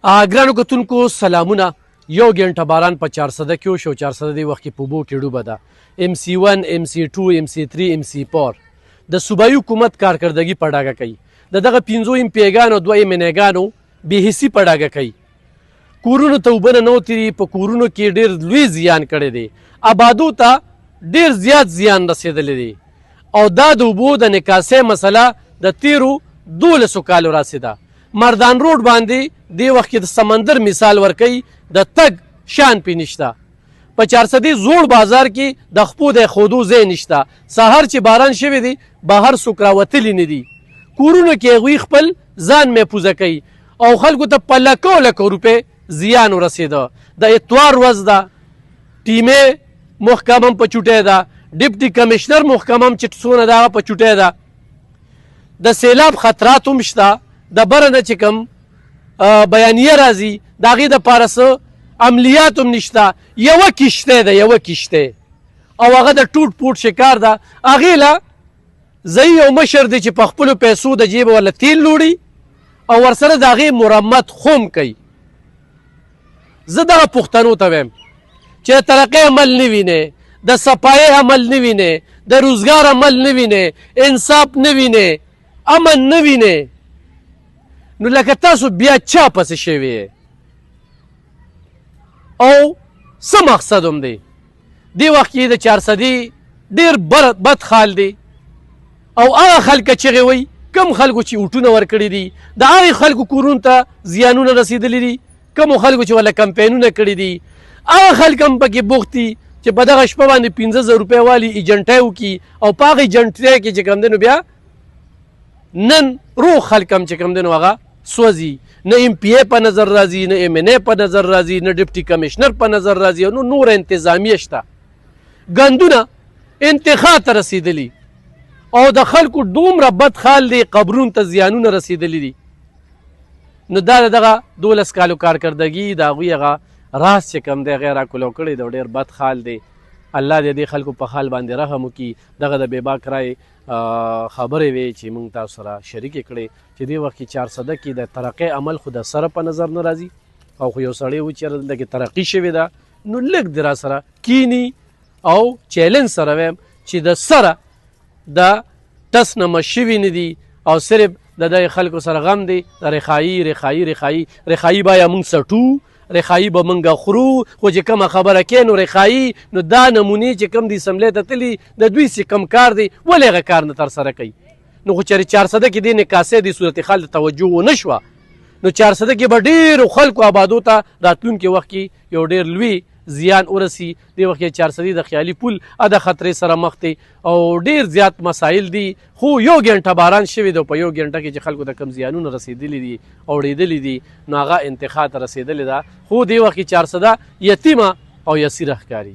ګرانو کتونکو سلامونه. یو ګنټه باران په 400 کې وشو. 400 دی وخت کې په اوبو کې ډوبه ده. MC1 MC2 MC3 MC4 د صوبایي حکومت کارکردګي په ډاګه کوي. د دغه 5 امپیګانو 2 امنګانو به حصي په ډاګه کوي. کورونو ته اوبه نه وتري، په کورونو کې ډېر لوی زیان کړی دی. آبادو ته ډېر زیات زیان رسېدلی دی او دا د اوبو د نکاسۍ مسله د تیرو 12 کالو راسېده. مردان روډ باندې دی وخت کې د سمندر مثال ورکوي، د تګ شان پې نشته. په 400 زوړ بازار کې د خپو د خودو ځای نشته. سهار چې باران شوی دی بهر څوک راوتلی نه دي. کورونو کې هغوی خپل ځان محفوظه کوي او خلکو ته په لکو لکو روپۍ زیان ورسېده. د اتوار ورځ ده، ټیمې محکمه هم په چوټۍ ده، ډپټي کمشنر محکمه هم چې څونه ده هغه په چوټۍ ده. د سیلاب خطرات هم شته. د بره نه چې کوم بیانیه راځي د هغې دپاره څه عملیات هم نشته. یوه کشتی ده، یوه کشتی او هغه د ټوټ پوټ شکار ده. هغې له ځایي یو مشر دی چې په خپلو پیسو د جیبه ورله تیل لوړي او ورسره د هغې مرمت خوم کوي. زه دغه پښتنو ته وایم چې د ترقۍ عمل نه وینې، د صفایۍ عمل نه وینې، د روزګار عمل نه وینې، انصاف نه وینې، امن نه وینې، نو لکه تاسو بیا چا پسې شوي او څه مقصد هم دی؟ دې وخت کې د 400 ډېر بد حال دی او هغه خلک چغې وایي کم خلکو چې اوټونه ورکړي دي، د هغې خلکو کورونو ته زیانونه رسېدلي دي، کمو خلکو چې ورله کمپینونه کړي دي. هغه خلک هم پکې بوخت دي چې په دغه شپه باندې 15,000 روپۍ والي ایجنټۍ وکړي او په هغه ایجنټۍ کې چې کوم دی نو بیا نن روغ خلک هم چې کوم دی نو هغه سوځي. نه MP په نظر راځي، نه MNA په نظر راځي، نه ډپټي کمشنر په نظر راځي او نور انتظامیه شته. ګندونه انتخاب ته رسېدلي او د خلکو دومره بد حال دی، قبرونو ته زیانونه رسېدلي دي. نو دا دغه 12 کالو کارکردګي د هغوی هغه راز چې کوم دی هغې راکولو کړی دی او ډېر بد حال دی. الله دې دې خلکو په حال باندې رحم وکړي. دغه د بېباک رای خبرې وې چې موږ تاسو سره شریکې کړې چې دې وخت کې 400 کې د ترقۍ عمل خو د سره په نظر نه راځي او خو یو سړی و چې دلته کې ترقي شوې ده نو لږ د را سره کینی او چیلنج سره وایم چې د سره د ټس نه مش شوي نه دي او صرف د دې خلکو سره غم دی. د رخایي باید موږ سټو، رخایي به موږ خورو، خو چې کومه خبره کوي نو رخایي نو دا نمونې چې کوم دي اسمبلۍ ته تلي د دوی چې کوم کار دی ولې هغه کار نه ترسره کوي. نو خو چېرې 400 کې دې نکاسۍ د صورتحال ته توجه ونه شوه نو 400 کې به ډېرو خلکو آبادو ته راتلونکي وخت کې یو ډېر لوی زیان ورسي. دې وخت کې 400 د خیالي پول د خطرې سره مخ دی او ډېر زیات مسایل دي. خو یو ګنټه باران شوی دی، په یو ګنټه کې چې خلکو ته کم زیانونه رسېدلي دي او اورېدلي دي نو هغه انتخاب ته رسېدلې ده. خو دې وخت کې 400 یتیمه او یسیره ښکاري.